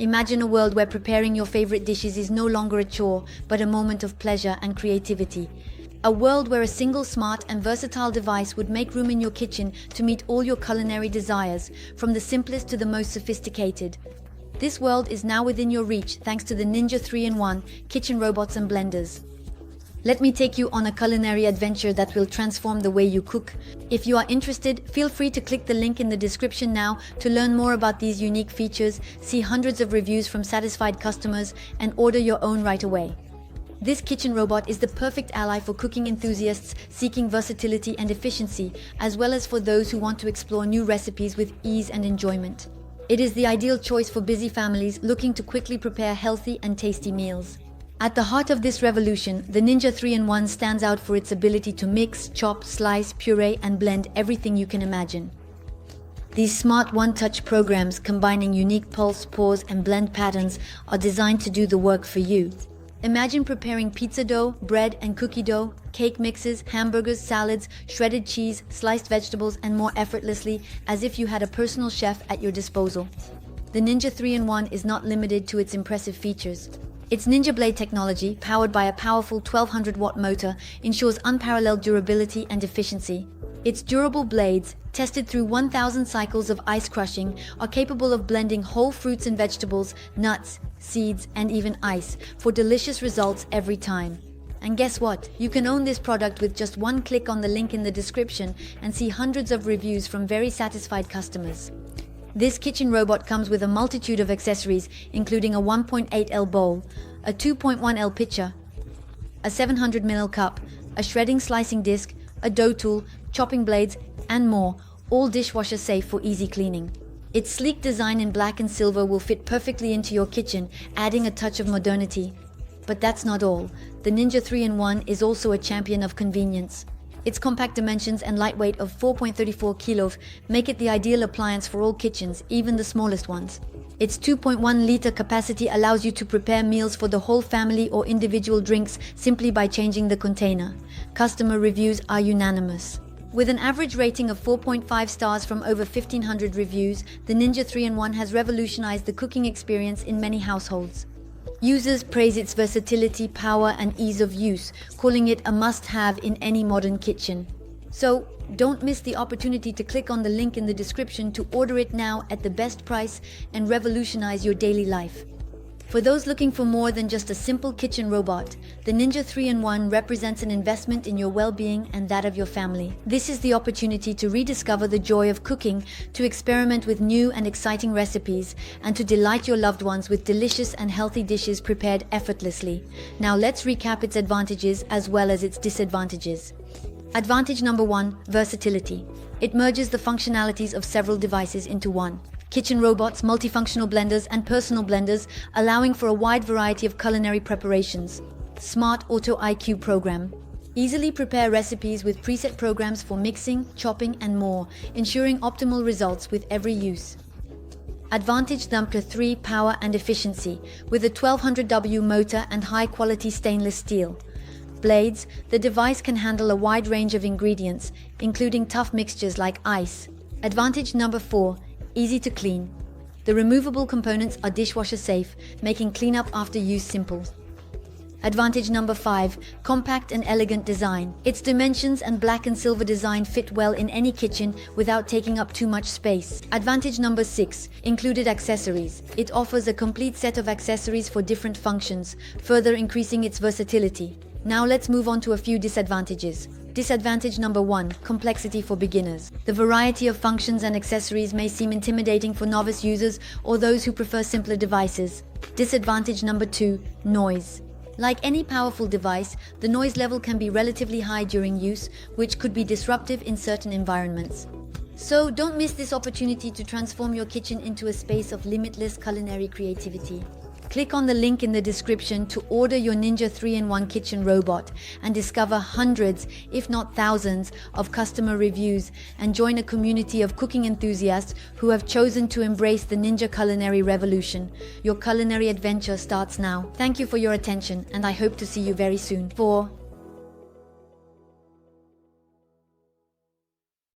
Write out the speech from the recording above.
Imagine a world where preparing your favorite dishes is no longer a chore, but a moment of pleasure and creativity. A world where a single smart and versatile device would make room in your kitchen to meet all your culinary desires, from the simplest to the most sophisticated. This world is now within your reach thanks to the Ninja 3-in-1 kitchen robots and blenders. Let me take you on a culinary adventure that will transform the way you cook. If you are interested, feel free to click the link in the description now to learn more about these unique features, see hundreds of reviews from satisfied customers, and order your own right away. This kitchen robot is the perfect ally for cooking enthusiasts seeking versatility and efficiency, as well as for those who want to explore new recipes with ease and enjoyment. It is the ideal choice for busy families looking to quickly prepare healthy and tasty meals. At the heart of this revolution, the Ninja 3-in-1 stands out for its ability to mix, chop, slice, puree, and blend everything you can imagine. These smart one-touch programs combining unique pulse, pause, and blend patterns are designed to do the work for you. Imagine preparing pizza dough, bread and cookie dough, cake mixes, hamburgers, salads, shredded cheese, sliced vegetables, and more effortlessly, as if you had a personal chef at your disposal. The Ninja 3-in-1 is not limited to its impressive features. Its Ninja Blade technology, powered by a powerful 1200-watt motor, ensures unparalleled durability and efficiency. Its durable blades, tested through 1,000 cycles of ice crushing, are capable of blending whole fruits and vegetables, nuts, seeds, and even ice for delicious results every time. And guess what? You can own this product with just one click on the link in the description and see hundreds of reviews from very satisfied customers. This kitchen robot comes with a multitude of accessories, including a 1.8L bowl, a 2.1L pitcher, a 700ml cup, a shredding slicing disc, a dough tool, chopping blades, and more, all dishwasher safe for easy cleaning. Its sleek design in black and silver will fit perfectly into your kitchen, adding a touch of modernity. But that's not all. The Ninja 3-in-1 is also a champion of convenience. Its compact dimensions and light weight of 4.34 kilos make it the ideal appliance for all kitchens, even the smallest ones. Its 2.1-liter capacity allows you to prepare meals for the whole family or individual drinks simply by changing the container. Customer reviews are unanimous. With an average rating of 4.5 stars from over 1,500 reviews, the Ninja 3-in-1 has revolutionized the cooking experience in many households. Users praise its versatility, power, and ease of use, calling it a must-have in any modern kitchen. So, don't miss the opportunity to click on the link in the description to order it now at the best price and revolutionize your daily life. For those looking for more than just a simple kitchen robot, the Ninja 3-in-1 represents an investment in your well-being and that of your family. This is the opportunity to rediscover the joy of cooking, to experiment with new and exciting recipes, and to delight your loved ones with delicious and healthy dishes prepared effortlessly. Now let's recap its advantages as well as its disadvantages. Advantage number 1, versatility. It merges the functionalities of several devices into one. Kitchen robots, multifunctional blenders, and personal blenders, allowing for a wide variety of culinary preparations. Smart Auto IQ program. Easily prepare recipes with preset programs for mixing, chopping, and more, ensuring optimal results with every use. Advantage number 3, power and efficiency. With a 1200W motor and high-quality stainless steel blades, the device can handle a wide range of ingredients, including tough mixtures like ice. Advantage number 4, easy to clean. The removable components are dishwasher safe, making cleanup after use simple. Advantage number 5, compact and elegant design. Its dimensions and black and silver design fit well in any kitchen without taking up too much space. Advantage number 6, included accessories. It offers a complete set of accessories for different functions, further increasing its versatility. Now let's move on to a few disadvantages. Disadvantage number 1, complexity for beginners. The variety of functions and accessories may seem intimidating for novice users or those who prefer simpler devices. Disadvantage number 2, noise. Like any powerful device, the noise level can be relatively high during use, which could be disruptive in certain environments. So don't miss this opportunity to transform your kitchen into a space of limitless culinary creativity. Click on the link in the description to order your Ninja 3-in-1 kitchen robot and discover hundreds, if not thousands, of customer reviews and join a community of cooking enthusiasts who have chosen to embrace the Ninja culinary revolution. Your culinary adventure starts now. Thank you for your attention, and I hope to see you very soon. For